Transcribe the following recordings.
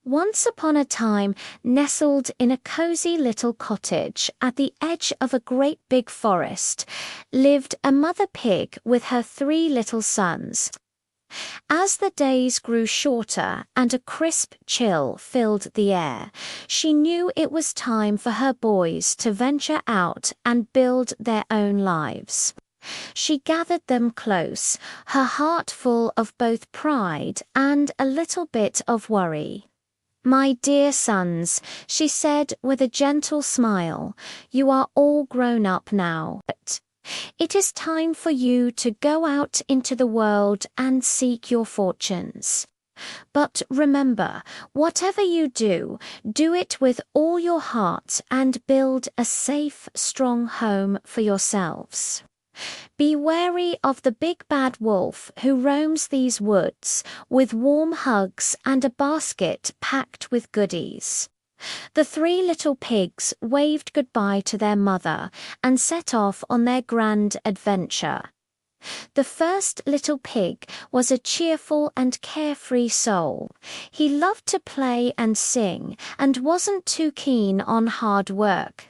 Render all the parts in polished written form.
Once upon a time, nestled in a cozy little cottage at the edge of a great big forest, lived a mother pig with her 3 little sons. As the days grew shorter and a crisp chill filled the air, she knew it was time for her boys to venture out and build their own lives. She gathered them close, her heart full of both pride and a little bit of worry. "My dear sons," she said with a gentle smile, "you are all grown up now. It is time for you to go out into the world and seek your fortunes. But remember, whatever you do, do it with all your heart and build a safe, strong home for yourselves. Be wary of the big bad wolf who roams these woods with warm hugs and a basket packed with goodies." The 3 little pigs waved goodbye to their mother and set off on their grand adventure. The first little pig was a cheerful and carefree soul. He loved to play and sing and wasn't too keen on hard work.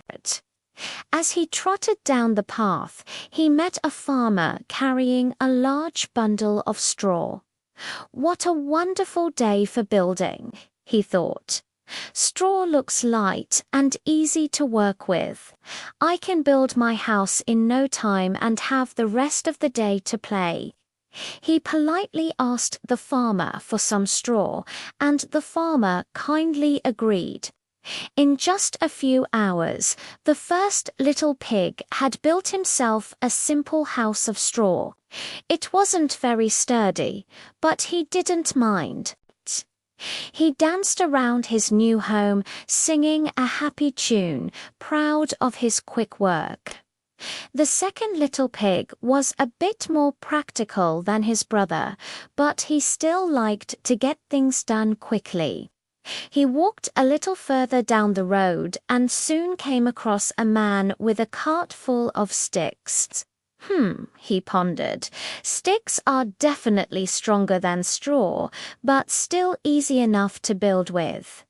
As he trotted down the path, he met a farmer carrying a large bundle of straw. "What a wonderful day for building," he thought. "Straw looks light and easy to work with. I can build my house in no time and have the rest of the day to play." He politely asked the farmer for some straw, and the farmer kindly agreed. In just a few hours, the first little pig had built himself a simple house of straw. It wasn't very sturdy, but he didn't mind. He danced around his new home, singing a happy tune, proud of his quick work. The second little pig was a bit more practical than his brother, but he still liked to get things done quickly. He walked a little further down the road and soon came across a man with a cart full of sticks. He pondered. "Sticks are definitely stronger than straw, but still easy enough to build with.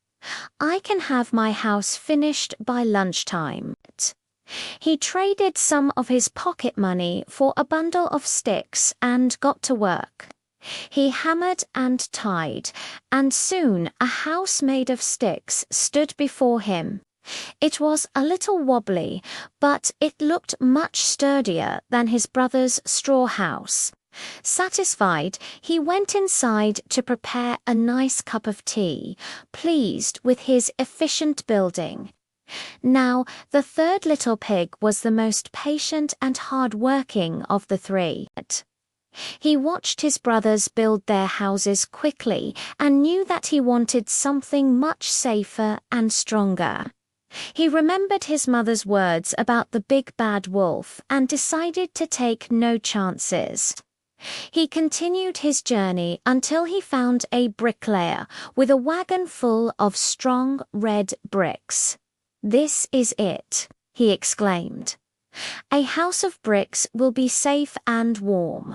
I can have my house finished by lunchtime." He traded some of his pocket money for a bundle of sticks and got to work. He hammered and tied, and soon a house made of sticks stood before him. It was a little wobbly, but it looked much sturdier than his brother's straw house. Satisfied, he went inside to prepare a nice cup of tea, pleased with his efficient building. Now, the third little pig was the most patient and hard-working of the 3. He watched his brothers build their houses quickly and knew that he wanted something much safer and stronger. He remembered his mother's words about the big bad wolf and decided to take no chances. He continued his journey until he found a bricklayer with a wagon full of strong red bricks. "This is it," he exclaimed. "A house of bricks will be safe and warm.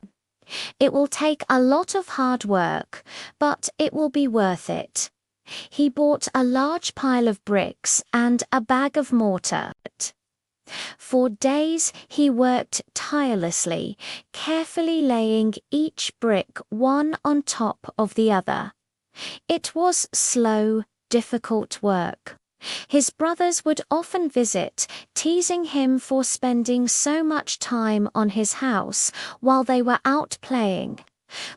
It will take a lot of hard work, but it will be worth it." He bought a large pile of bricks and a bag of mortar. For days he worked tirelessly, carefully laying each brick one on top of the other. It was slow, difficult work. His brothers would often visit, teasing him for spending so much time on his house while they were out playing.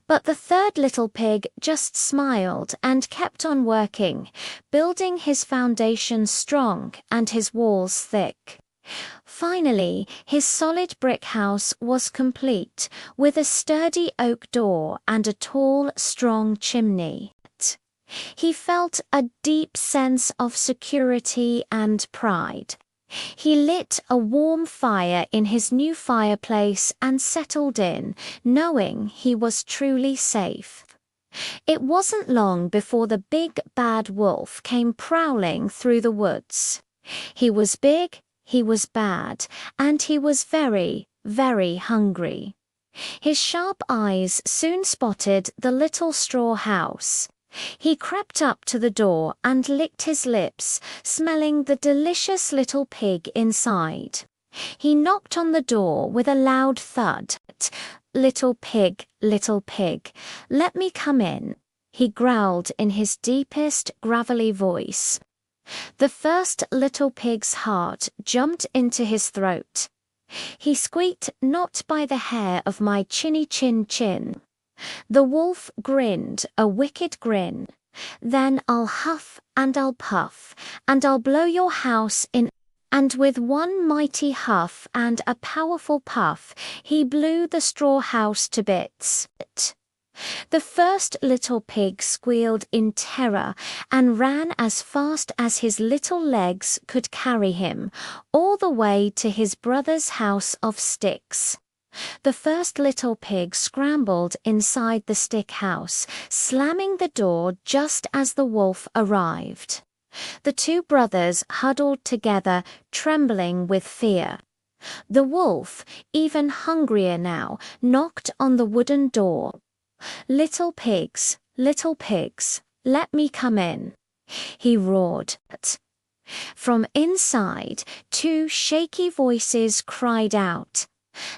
But the third little pig just smiled and kept on working, building his foundation strong and his walls thick. Finally, his solid brick house was complete, with a sturdy oak door and a tall, strong chimney. He felt a deep sense of security and pride. He lit a warm fire in his new fireplace and settled in, knowing he was truly safe. It wasn't long before the big bad wolf came prowling through the woods. He was big, he was bad, and he was very, very hungry. His sharp eyes soon spotted the little straw house. He crept up to the door and licked his lips, smelling the delicious little pig inside. He knocked on the door with a loud thud. Little pig, let me come in," he growled in his deepest, gravelly voice. The first little pig's heart jumped into his throat. He squeaked, "Not by the hair of my chinny chin chin." The wolf grinned a wicked grin. "Then I'll huff and I'll puff, and I'll blow your house in." And with one mighty huff and a powerful puff, he blew the straw house to bits. The first little pig squealed in terror and ran as fast as his little legs could carry him, all the way to his brother's house of sticks. The first little pig scrambled inside the stick house, slamming the door just as the wolf arrived. The two brothers huddled together, trembling with fear. The wolf, even hungrier now, knocked on the wooden door. Little pigs, let me come in," he roared. From inside, two shaky voices cried out,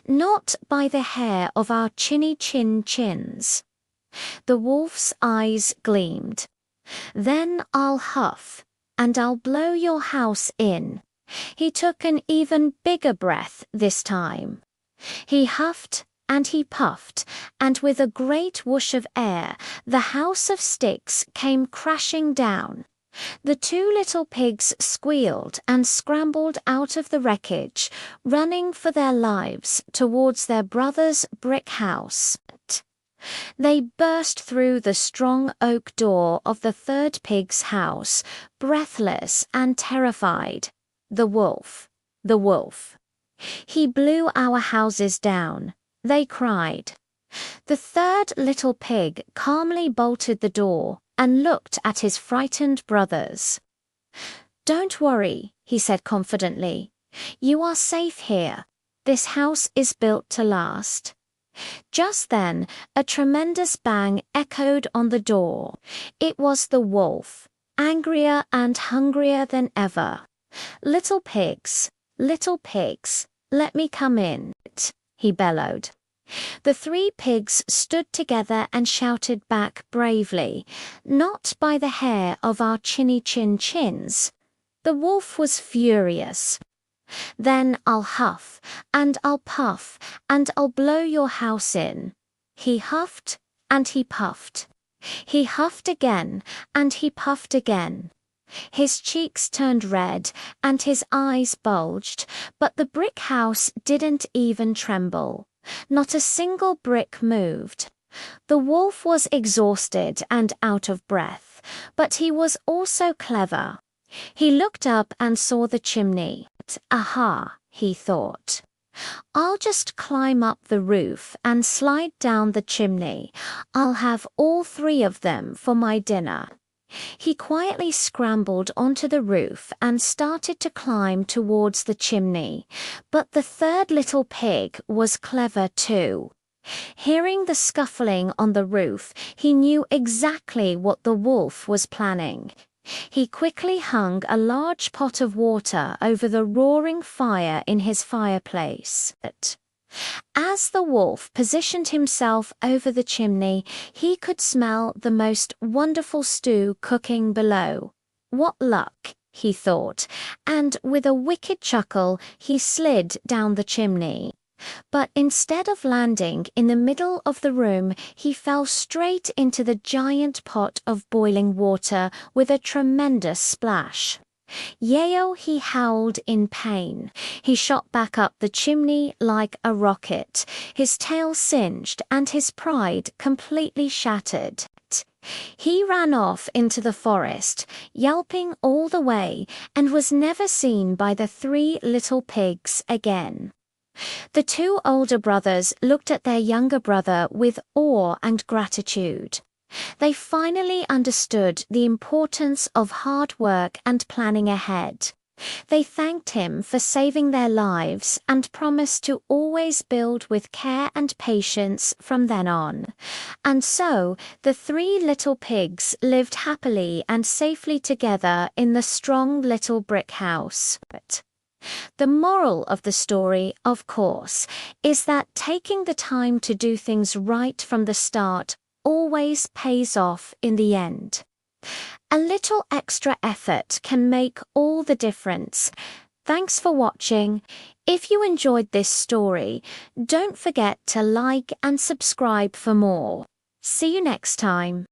"Not by the hair of our chinny chin chins." The wolf's eyes gleamed. "Then I'll huff, and I'll blow your house in." He took an even bigger breath this time. He huffed and he puffed, and with a great whoosh of air, the house of sticks came crashing down. The two little pigs squealed and scrambled out of the wreckage, running for their lives towards their brother's brick house. They burst through the strong oak door of the third pig's house, breathless and terrified. The wolf. "He blew our houses down," they cried. The third little pig calmly bolted the door and looked at his frightened brothers. "Don't worry," he said confidently. "You are safe here. This house is built to last." Just then, a tremendous bang echoed on the door. It was the wolf, angrier and hungrier than ever. Little pigs, let me come in," he bellowed. The three pigs stood together and shouted back bravely, "Not by the hair of our chinny chin chins." The wolf was furious. "Then I'll huff, and I'll puff, and I'll blow your house in." He huffed and he puffed. He huffed again and he puffed again. His cheeks turned red and his eyes bulged, but the brick house didn't even tremble. Not a single brick moved. The wolf was exhausted and out of breath, but he was also clever. He looked up and saw the chimney. "Aha," he thought. "I'll just climb up the roof and slide down the chimney. I'll have all three of them for my dinner." He quietly scrambled onto the roof and started to climb towards the chimney. But the third little pig was clever too. Hearing the scuffling on the roof, he knew exactly what the wolf was planning. He quickly hung a large pot of water over the roaring fire in his fireplace. As the wolf positioned himself over the chimney, he could smell the most wonderful stew cooking below. "What luck," he thought, and with a wicked chuckle, he slid down the chimney. But instead of landing in the middle of the room, he fell straight into the giant pot of boiling water with a tremendous splash. Yayo, he howled in pain. He shot back up the chimney like a rocket, his tail singed and his pride completely shattered. He ran off into the forest, yelping all the way, and was never seen by the three little pigs again. The two older brothers looked at their younger brother with awe and gratitude. They finally understood the importance of hard work and planning ahead. They thanked him for saving their lives and promised to always build with care and patience from then on. And so the three little pigs lived happily and safely together in the strong little brick house. The moral of the story, of course, is that taking the time to do things right from the start always pays off in the end. A little extra effort can make all the difference. Thanks for watching. If you enjoyed this story, don't forget to like and subscribe for more. See you next time.